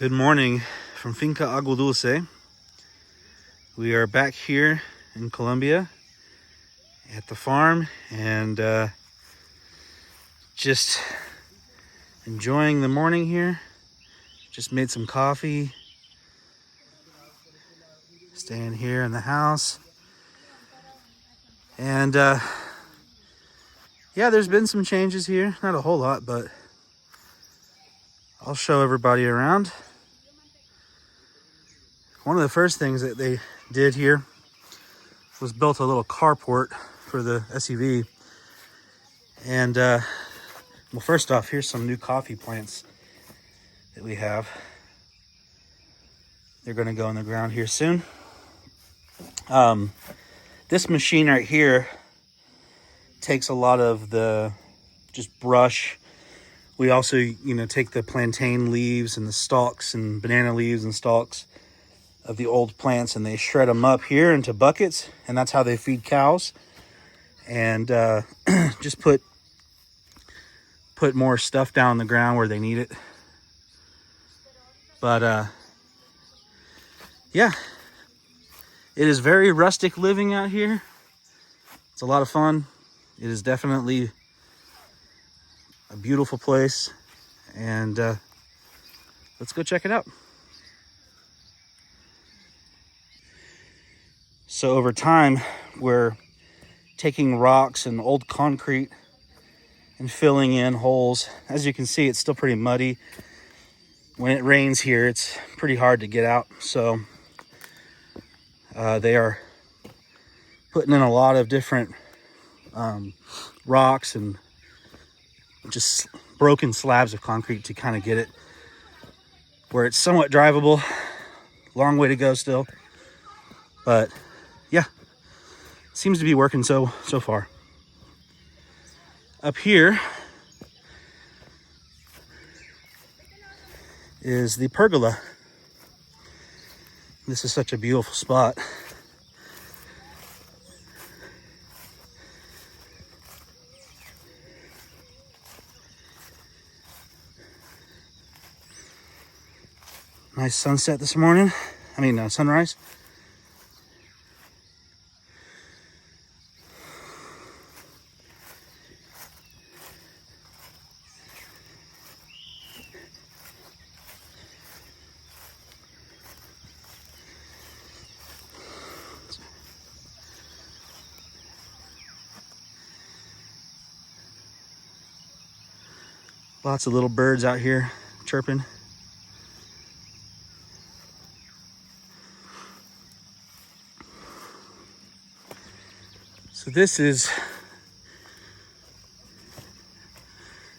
Good morning from Finca Agua Dulce. We are back here in Colombia at the farm and just enjoying the morning here. Just made some coffee. Staying here in the house. And yeah, there's been some changes here. Not a whole lot, but I'll show everybody around. One of the first things that they did here was built a little carport for the SUV. And well, first off, here's some new coffee plants that we have. They're going to go in the ground here soon. This machine right here takes a lot of the just brush. We also, take the plantain leaves and the stalks and banana leaves and stalks of the old plants, and they shred them up here into buckets, and that's how they feed cows. And just put more stuff down on the ground where they need it. But yeah, it is very rustic living out here. It's a lot of fun. It is definitely a beautiful place, and let's go check it out. So over time, we're taking rocks and old concrete and filling in holes. As you can see, it's still pretty muddy. When it rains here, it's pretty hard to get out. So they are putting in a lot of different rocks and just broken slabs of concrete to kind of get it where it's somewhat drivable. Long way to go still, but yeah, seems to be working so far. Up here is the pergola. This is such a beautiful spot. Nice sunset this morning. Sunrise. Lots of little birds out here chirping. So this is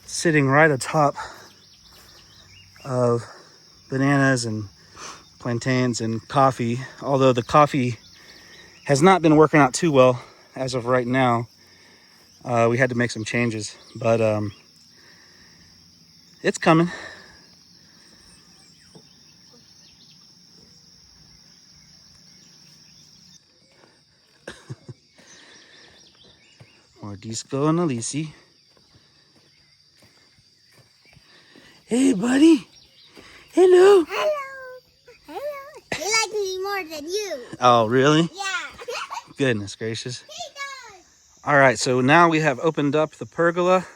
sitting right atop of bananas and plantains and coffee. Although the coffee has not been working out too well as of right now. We had to make some changes, but it's coming. More Disco and Alici. Hey, buddy. Hello. Hello. He likes me more than you. Oh, really? Yeah. Goodness gracious. He does. All right, so now we have opened up the pergola.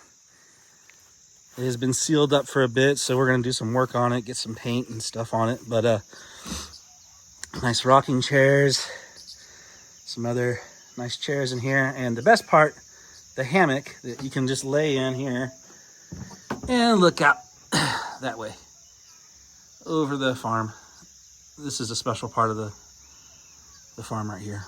It has been sealed up for a bit, so we're going to do some work on it, get some paint and stuff on it. But nice rocking chairs, some other nice chairs in here, and the best part, the hammock that you can just lay in here and look out that way over the farm. This is a special part of the farm right here.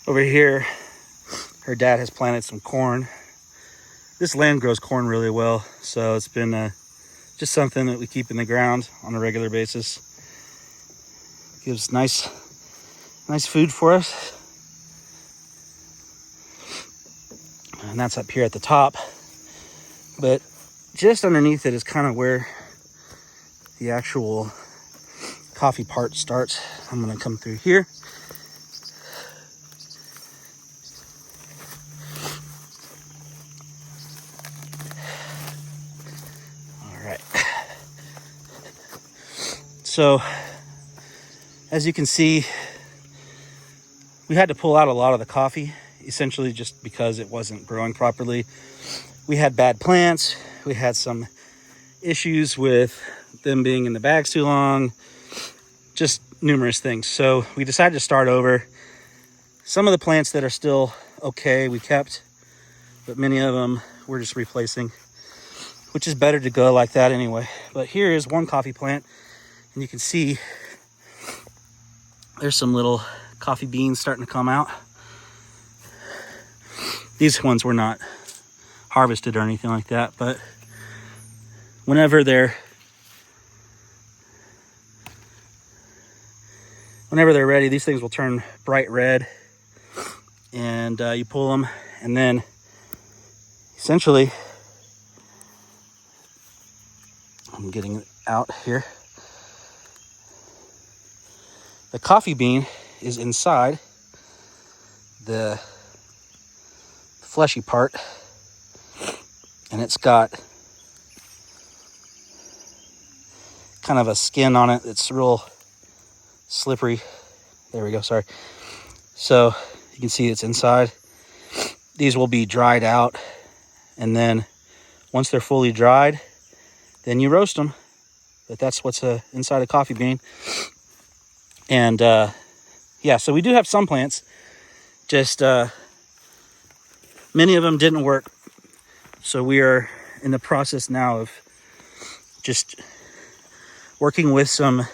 Over here, her dad has planted some corn. This land grows corn really well, so it's been just something that we keep in the ground on a regular basis. Gives nice food for us. And that's up here at the top. But just underneath it is kind of where the actual coffee part starts, I'm going to come through here. All right. So, as you can see, we had to pull out a lot of the coffee, essentially just because it wasn't growing properly. We had bad plants. We had some issues with them being in the bags too long, just numerous things. So we decided to start over. Some of the plants that are still okay, we kept, but many of them we're just replacing, which is better to go like that anyway. But here is one coffee plant, and you can see there's some little coffee beans starting to come out. These ones were not harvested or anything like that, but whenever they're ready, these things will turn bright red, and you pull them, and then essentially, I'm getting it out here. The coffee bean is inside the fleshy part, and it's got kind of a skin on it that's real slippery. There we go, sorry. So you can see it's inside. These will be dried out, and then once they're fully dried, then you roast them. But that's what's inside a coffee bean. And yeah, so we do have some plants, just many of them didn't work. So we are in the process now of just working with some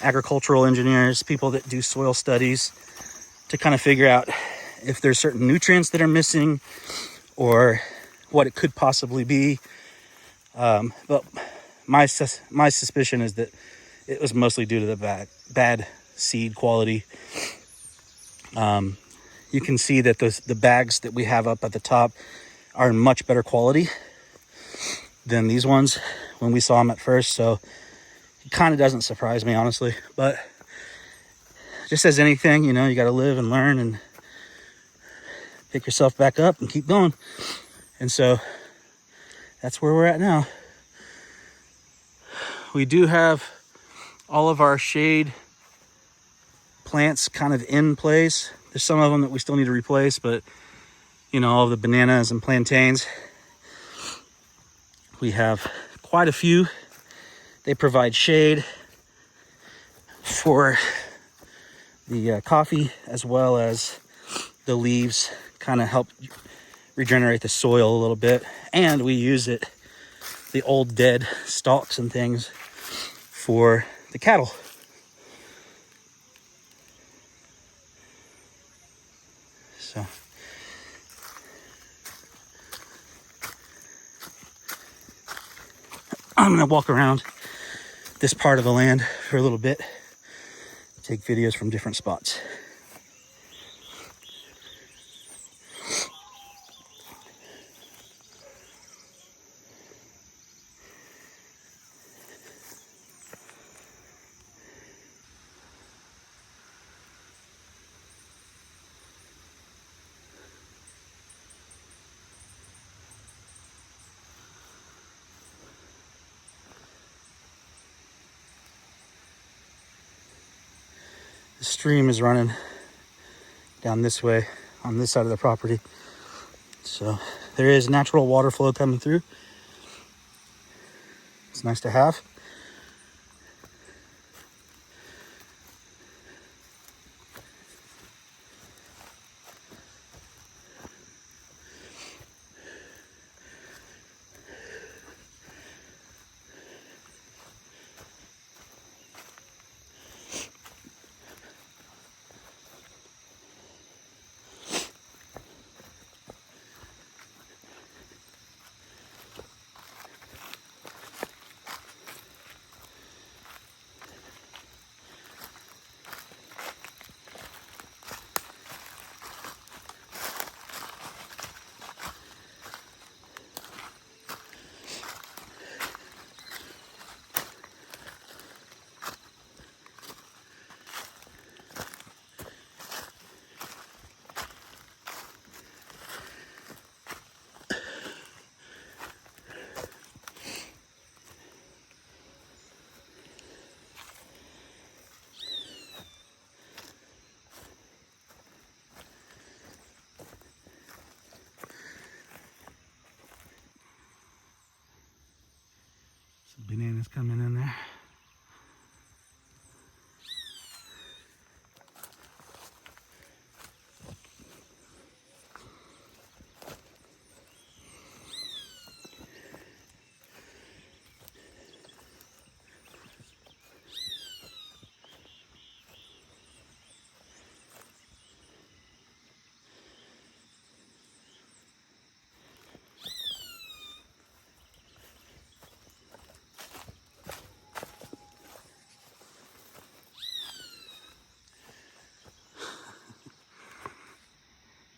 agricultural engineers, people that do soil studies, to kind of figure out if there's certain nutrients that are missing or what it could possibly be. But my suspicion is that it was mostly due to the bad seed quality. You can see that the bags that we have up at the top are in much better quality than these ones when we saw them at first. So it kind of doesn't surprise me, honestly. But just as anything, you know, you got to live and learn and pick yourself back up and keep going. And so that's where we're at now. We do have all of our shade plants kind of in place. There's some of them that we still need to replace, but you know, all of the bananas and plantains, we have quite a few. They provide shade for the coffee, as well as the leaves kind of help regenerate the soil a little bit. And we use it, the old dead stalks and things, for the cattle. So I'm gonna walk around this part of the land for a little bit, take videos from different spots. The stream is running down this way on this side of the property. So there is natural water flow coming through. It's nice to have. rain is coming in there.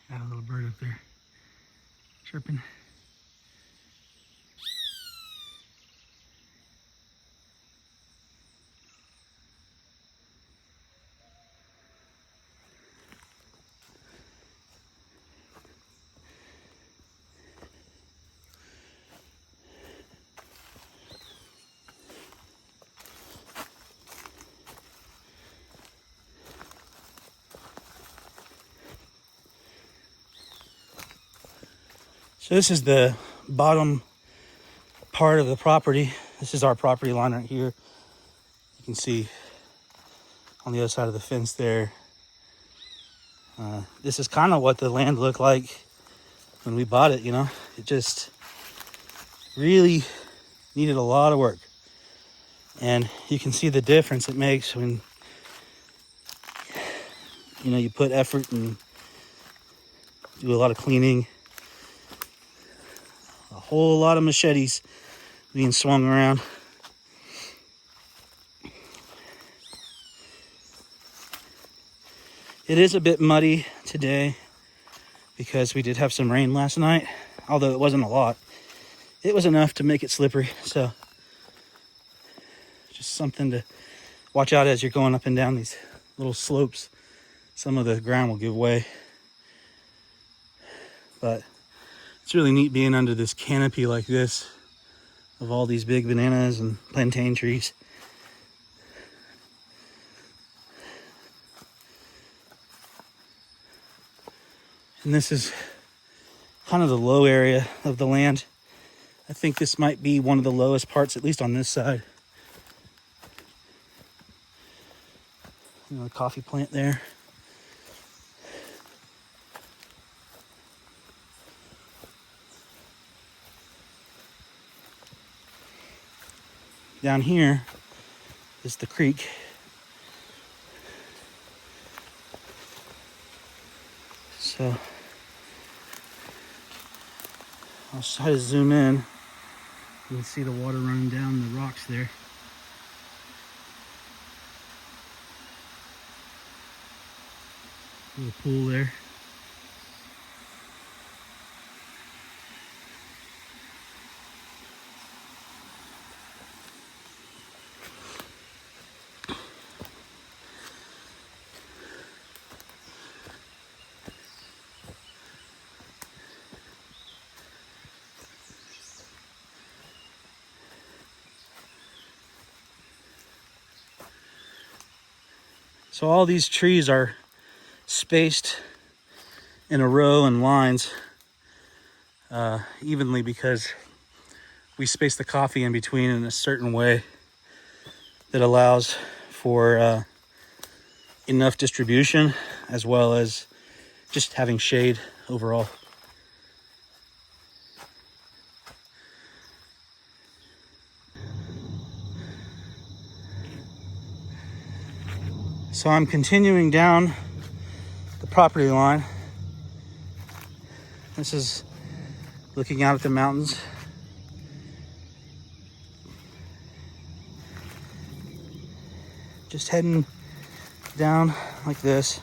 Got a little bird up there chirping. So this is the bottom part of the property. This is our property line right here. You can see on the other side of the fence there. This is kind of what the land looked like when we bought it, you know. It just really needed a lot of work. And you can see the difference it makes when, you know, you put effort and do a lot of cleaning. A whole lot of machetes being swung around. It is a bit muddy today because we did have some rain last night, although it wasn't a lot. It was enough to make it slippery, so just something to watch out as you're going up and down these little slopes. Some of the ground will give way, but it's really neat being under this canopy like this of all these big bananas and plantain trees. And this is kind of the low area of the land. I think this might be one of the lowest parts, at least on this side. You know, a coffee plant there. Down here is the creek. So I'll try to zoom in. You can see the water running down the rocks there. Little pool there. So all these trees are spaced in a row and lines evenly because we space the coffee in between in a certain way that allows for enough distribution as well as just having shade overall. So I'm continuing down the property line. This is looking out at the mountains. Just heading down like this.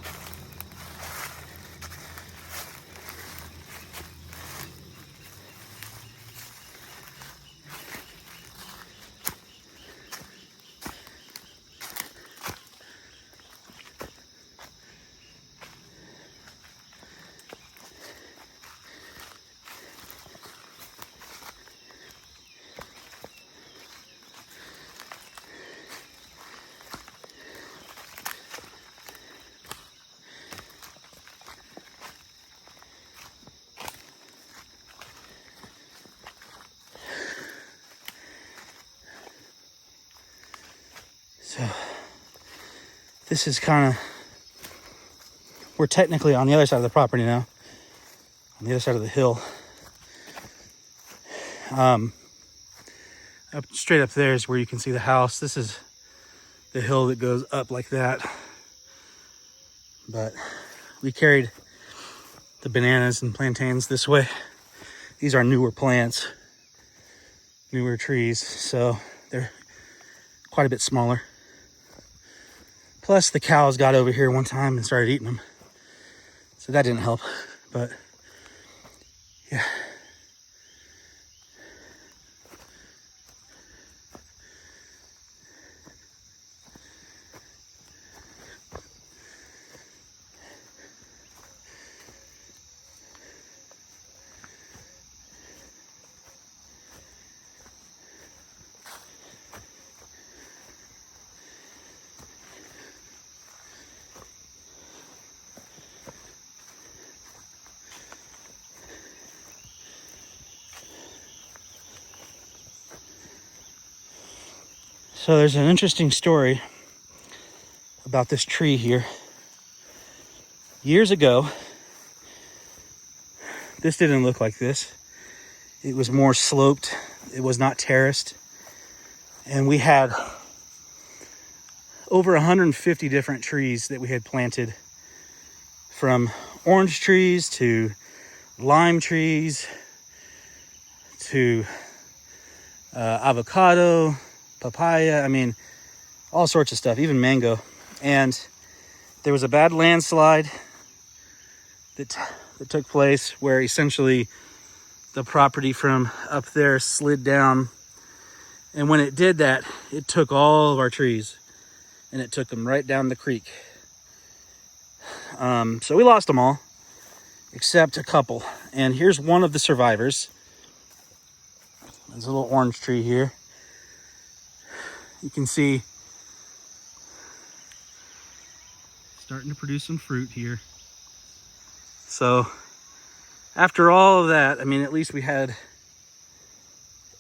So this is kind of, we're technically on the other side of the property now, on the other side of the hill. Up straight up there is where you can see the house. This is the hill that goes up like that. But we carried the bananas and plantains this way. These are newer plants, newer trees, so they're quite a bit smaller. Plus the cows got over here one time and started eating them, so that didn't help. But yeah. So there's an interesting story about this tree here. Years ago, this didn't look like this. It was more sloped. It was not terraced. And we had over 150 different trees that we had planted, from orange trees to lime trees to avocado, papaya, I mean, all sorts of stuff, even mango. And there was a bad landslide that took place where essentially the property from up there slid down. And when it did that, it took all of our trees and it took them right down the creek. So we lost them all except a couple. And here's one of the survivors. There's a little orange tree here. You can see starting to produce some fruit here. So after all of that, I mean, at least we had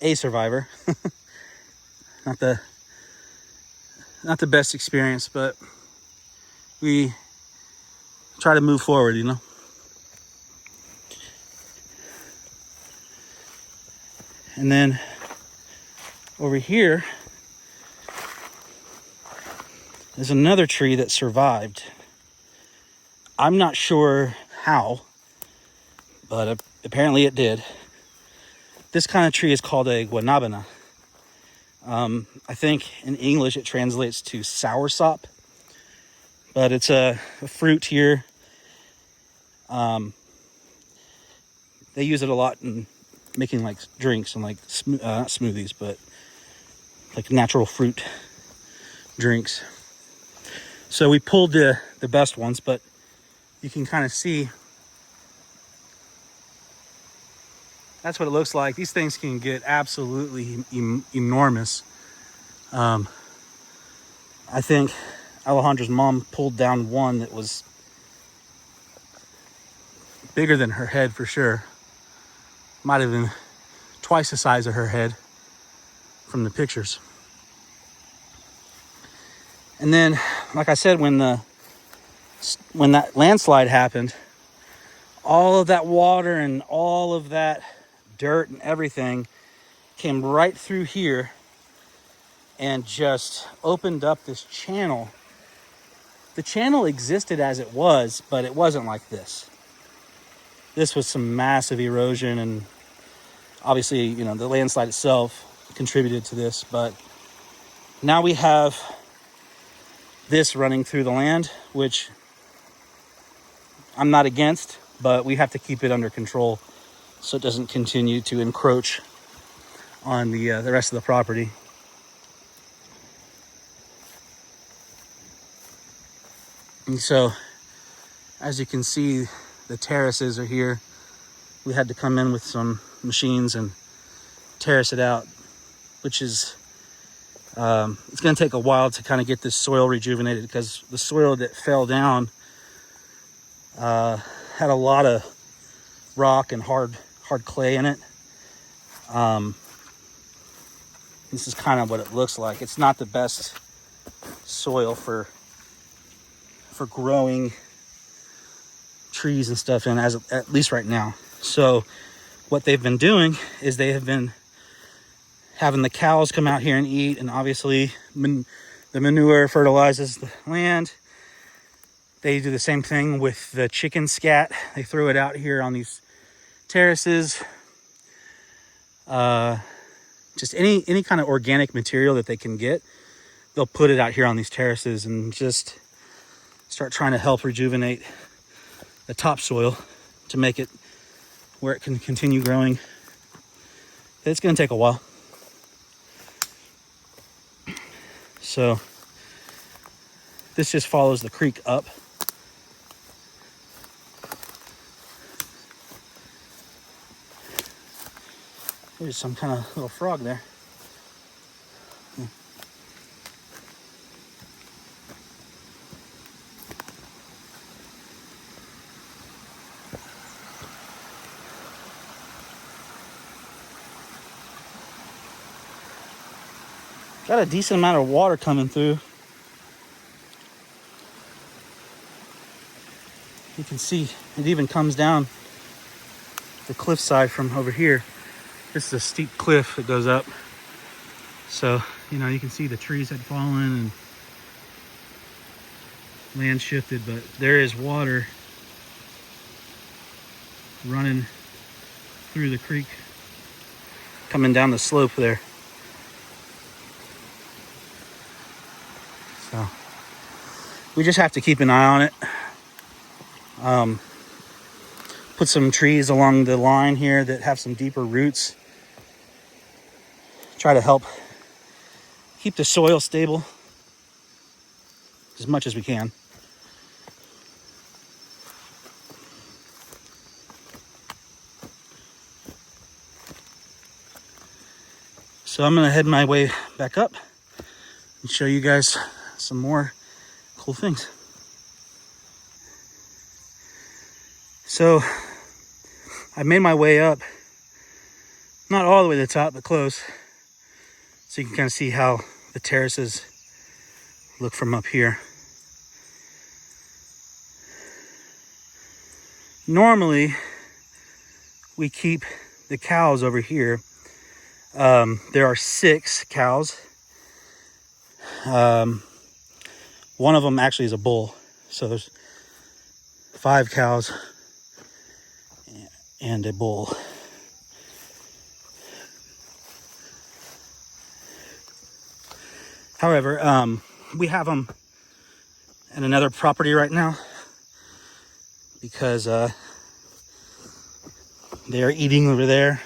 a survivor. Not the best experience, but we try to move forward, you know. And then over here there's another tree that survived. I'm not sure how, but apparently it did. This kind of tree is called a guanabana. I think in English it translates to soursop, but it's a fruit here. They use it a lot in making like drinks and like not smoothies, but like natural fruit drinks. So we pulled the best ones, but you can kind of see that's what it looks like. These things can get absolutely enormous. I think Alejandra's mom pulled down one that was bigger than her head for sure. Might have been twice the size of her head from the pictures. And then, like I said, when that landslide happened, all of that water and all of that dirt and everything came right through here and just opened up this channel. The channel existed as it was, but it wasn't like this. This was some massive erosion, and obviously, you know, the landslide itself contributed to this, but now we have this running through the land, which I'm not against, but we have to keep it under control so it doesn't continue to encroach on the rest of the property. And so, as you can see, the terraces are here. We had to come in with some machines and terrace it out, which is it's going to take a while to kind of get this soil rejuvenated, because the soil that fell down had a lot of rock and hard clay in it. This is kind of what it looks like. It's not the best soil for growing trees and stuff in, as at least right now. So what they've been doing is they have been having the cows come out here and eat, and obviously the manure fertilizes the land. They do the same thing with the chicken scat. They throw it out here on these terraces. Just any kind of organic material that they can get, they'll put it out here on these terraces and just start trying to help rejuvenate the topsoil to make it where it can continue growing. It's going to take a while. So this just follows the creek up. There's some kind of little frog there. Got a decent amount of water coming through. You can see it even comes down the cliffside from over here. This is a steep cliff that goes up. So, you know, you can see the trees had fallen and land shifted, but there is water running through the creek, coming down the slope there. So we just have to keep an eye on it. Put some trees along the line here that have some deeper roots. Try to help keep the soil stable as much as we can. So I'm gonna head my way back up and show you guys some more cool things. So I made my way up, not all the way to the top, but close. So you can kind of see how the terraces look from up here. Normally, we keep the cows over here. There are 6 cows. One of them actually is a bull. So there's 5 cows and a bull. However, we have them at another property right now because they are eating over there,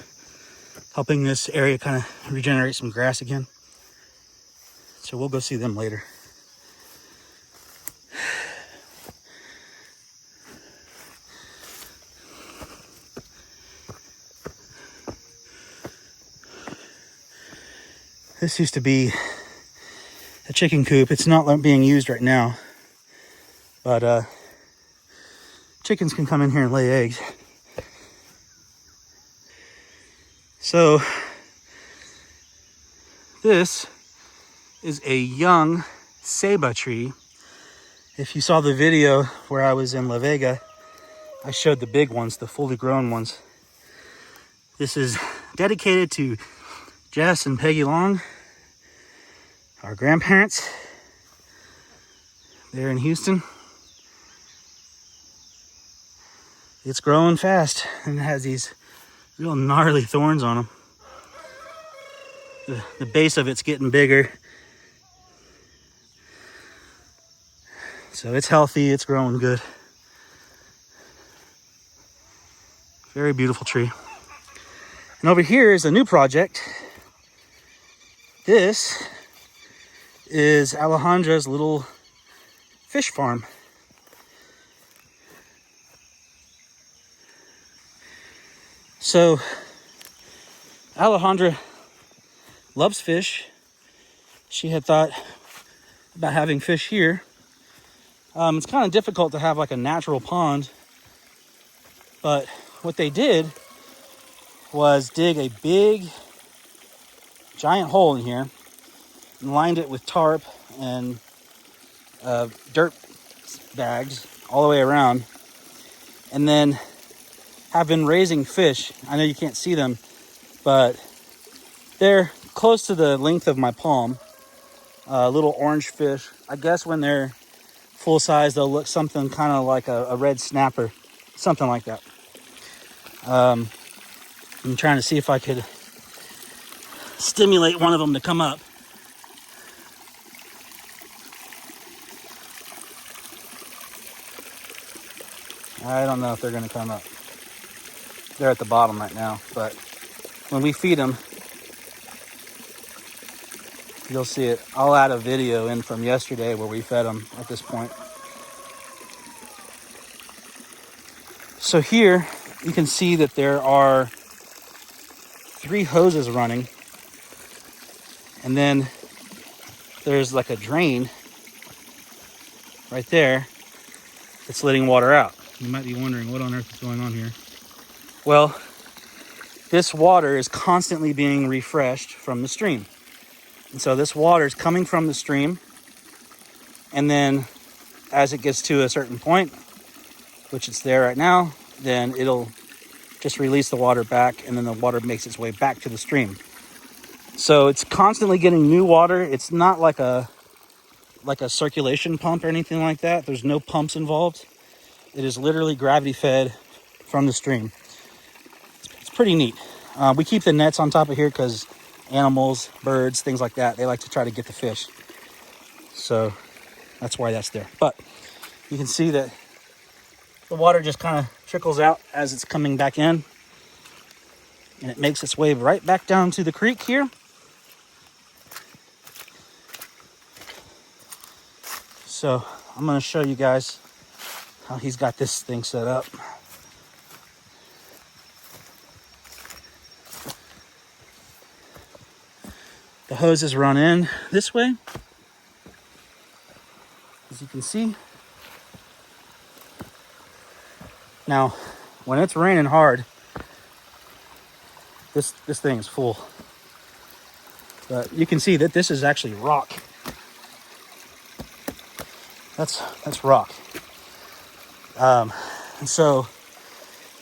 helping this area kind of regenerate some grass again. So we'll go see them later. This used to be a chicken coop. It's not being used right now, but chickens can come in here and lay eggs. So this is a young ceiba tree. If you saw the video where I was in La Vega, I showed the big ones, the fully grown ones. This is dedicated to Jess and Peggy Long, our grandparents. They're in Houston. It's growing fast and it has these real gnarly thorns on them. The base of it's getting bigger. So it's healthy, it's growing good. Very beautiful tree. And over here is a new project. This is Alejandra's little fish farm. So Alejandra loves fish. She had thought about having fish here. It's kind of difficult to have like a natural pond, but what they did was dig a big giant hole in here and lined it with tarp and dirt bags all the way around, and then have been raising fish. I know you can't see them, but they're close to the length of my palm. Little orange fish. I guess when they're full size, they'll look something kind of like a red snapper, something like that. I'm trying to see if I could stimulate one of them to come up. I don't know if they're going to come up. They're at the bottom right now, but when we feed them, you'll see it. I'll add a video in from yesterday where we fed them at this point. So here you can see that there are 3 hoses running, and then there's like a drain right there that's letting water out. You might be wondering what on earth is going on here. Well, this water is constantly being refreshed from the stream. And so this water is coming from the stream, and then as it gets to a certain point, which it's there right now, then it'll just release the water back, and then the water makes its way back to the stream. So it's constantly getting new water. It's not like a circulation pump or anything like that. There's no pumps involved. It is literally gravity fed from the stream. It's pretty neat. We keep the nets on top of here because animals, birds, things like that, they like to try to get the fish. So that's why that's there. But you can see that the water just kind of trickles out as it's coming back in, and it makes its way right back down to the creek here. So I'm going to show you guys how he's got this thing set up. The hoses run in this way, as you can see. Now, when it's raining hard, this thing is full. But you can see that this is actually rock. That's rock. And so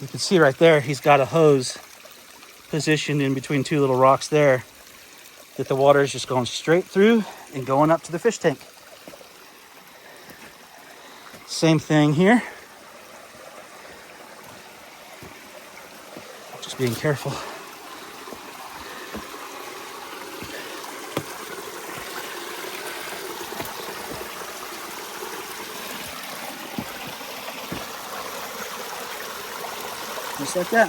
you can see right there, he's got a hose positioned in between 2 little rocks there, that the water is just going straight through and going up to the fish tank. Same thing here. Just being careful. Just like that.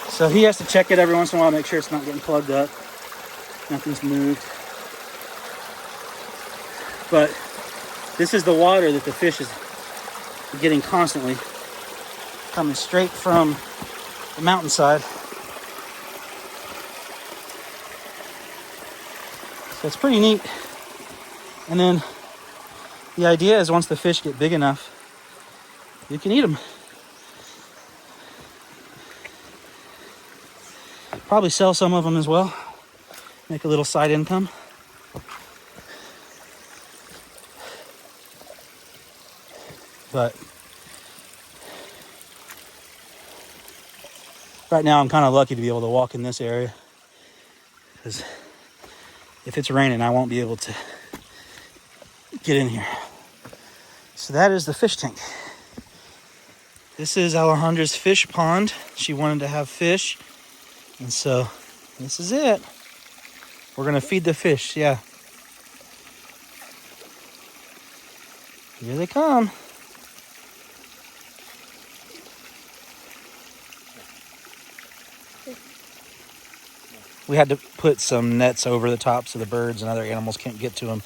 So he has to check it every once in a while, make sure it's not getting plugged up. Nothing's moved. But this is the water that the fish is getting constantly, coming straight from the mountainside. So it's pretty neat. And then the idea is once the fish get big enough, you can eat them. Probably sell some of them as well. Make a little side income. But right now I'm kind of lucky to be able to walk in this area, because if it's raining, I won't be able to get in here. So that is the fish tank. This is Alejandra's fish pond. She wanted to have fish, and so this is it. We're gonna feed the fish, yeah. Here they come. We had to put some nets over the tops so the birds and other animals can't get to them.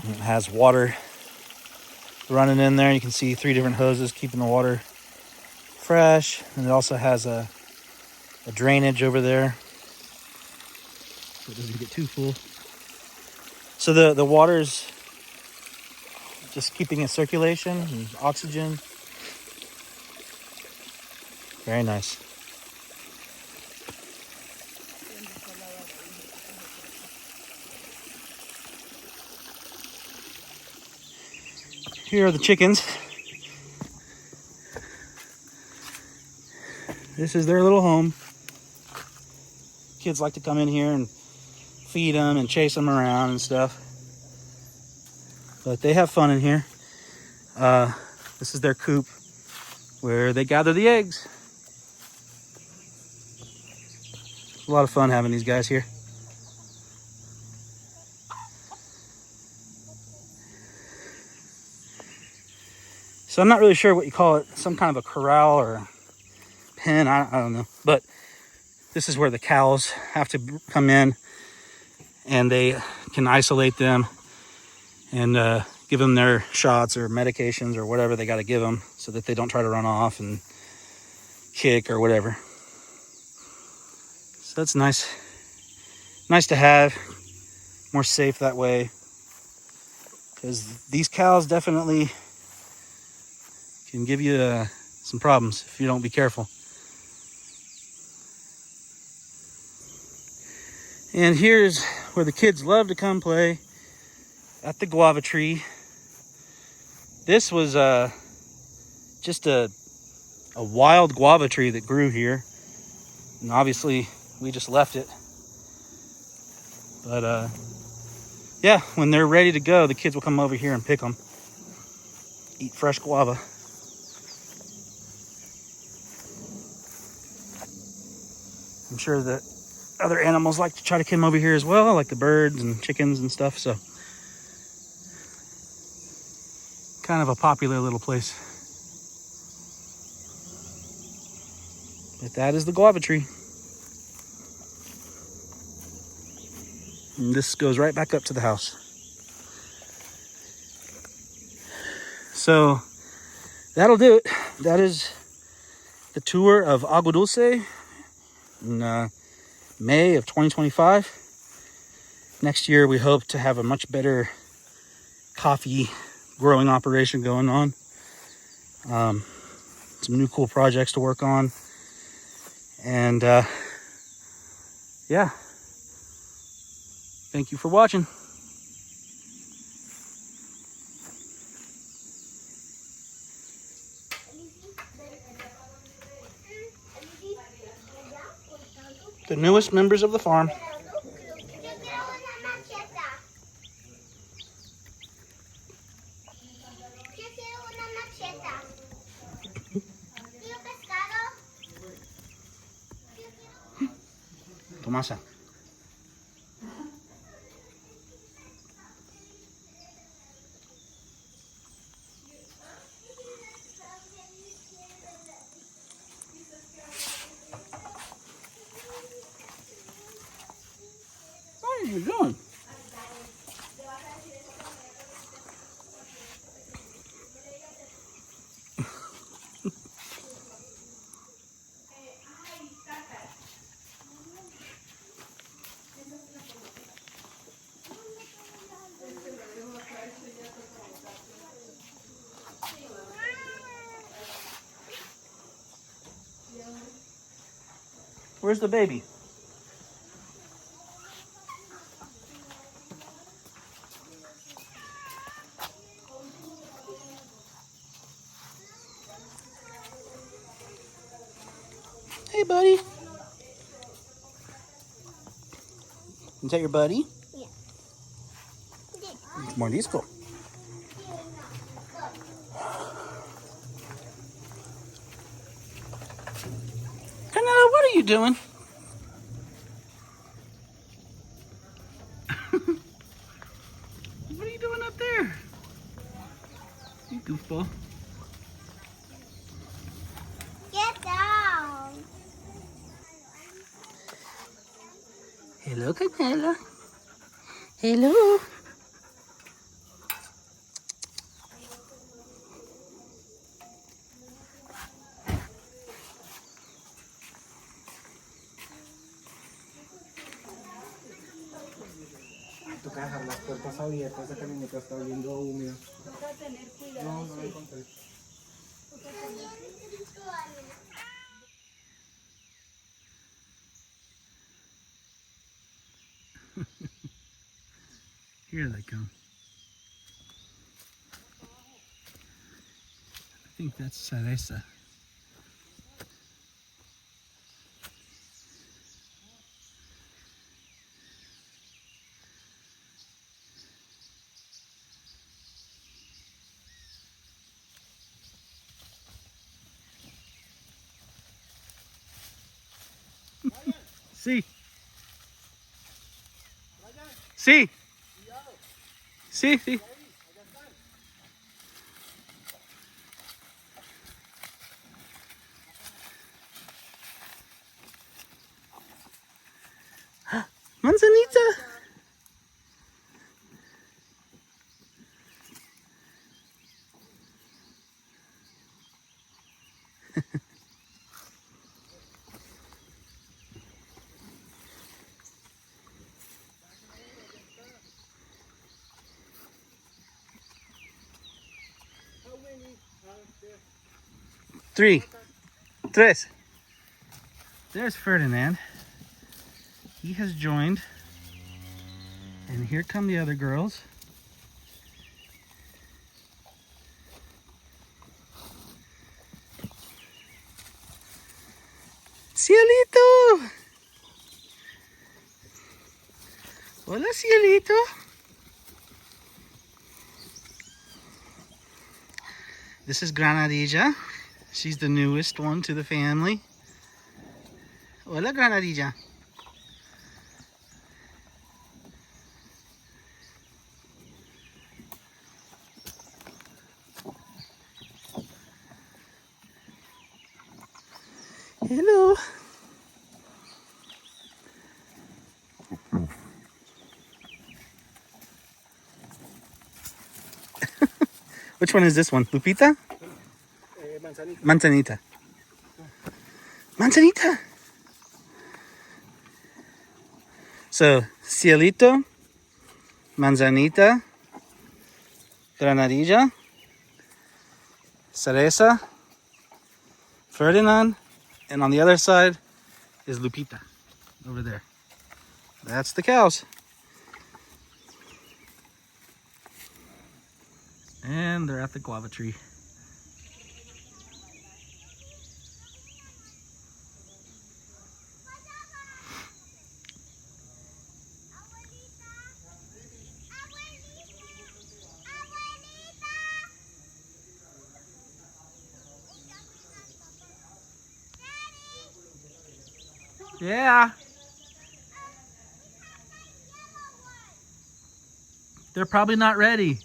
And it has water running in there. You can see 3 different hoses keeping the water fresh. And it also has a drainage over there, so it doesn't get too full. So the water's just keeping in circulation and oxygen. Very nice. Here are the chickens. This is their little home. Kids like to come in here and feed them and chase them around and stuff. But they have fun in here. This is their coop where they gather the eggs. It's a lot of fun having these guys here. So I'm not really sure what you call it. Some kind of a corral or pen. I don't know. But this is where the cows have to come in, and they can isolate them and give them their shots or medications or whatever they got to give them so that they don't try to run off and kick or whatever. So that's nice. Nice to have. More safe that way. Because these cows definitely can give you some problems if you don't be careful. And here's where the kids love to come play, at the guava tree. This was just a wild guava tree that grew here. And obviously we just left it. But yeah, when they're ready to go, the kids will come over here and pick them. Eat fresh guava. I'm sure that other animals like to try to come over here as well, like the birds and chickens and stuff. So kind of a popular little place. But that is the guava tree. And this goes right back up to the house. So that'll do it. That is the tour of Agua Dulce in May of 2025. Next year, we hope to have a much better coffee growing operation going on. Some new cool projects to work on. And yeah. Thank you for watching. The newest members of the farm. Tomasa. What are you doing? Where's the baby? Hey, buddy. Is that your buddy? Yeah. More disco. Canelo, what are you doing? What are you doing up there? You goofball. Get down. Hello, Canela. Hello. Toca dejar las puertas abiertas, esa camioneta está oliendo húmedo. No, no lo encontré. Here they come. think that's cereza. Sí. Sí. Sí, sí. Manzanita. Three. Tres. There's Ferdinand. He has joined. And here come the other girls. Cielito! Hola, Cielito. This is Granadilla. She's the newest one to the family. Hola, Granadilla. Hello. Which one is this one? Lupita? Manzanita. Manzanita. Manzanita. So, Cielito, Manzanita, Granadilla, Cereza, Ferdinand, and on the other side is Lupita, over there. That's the cows. And they're at the guava tree. Yeah. They're probably not ready.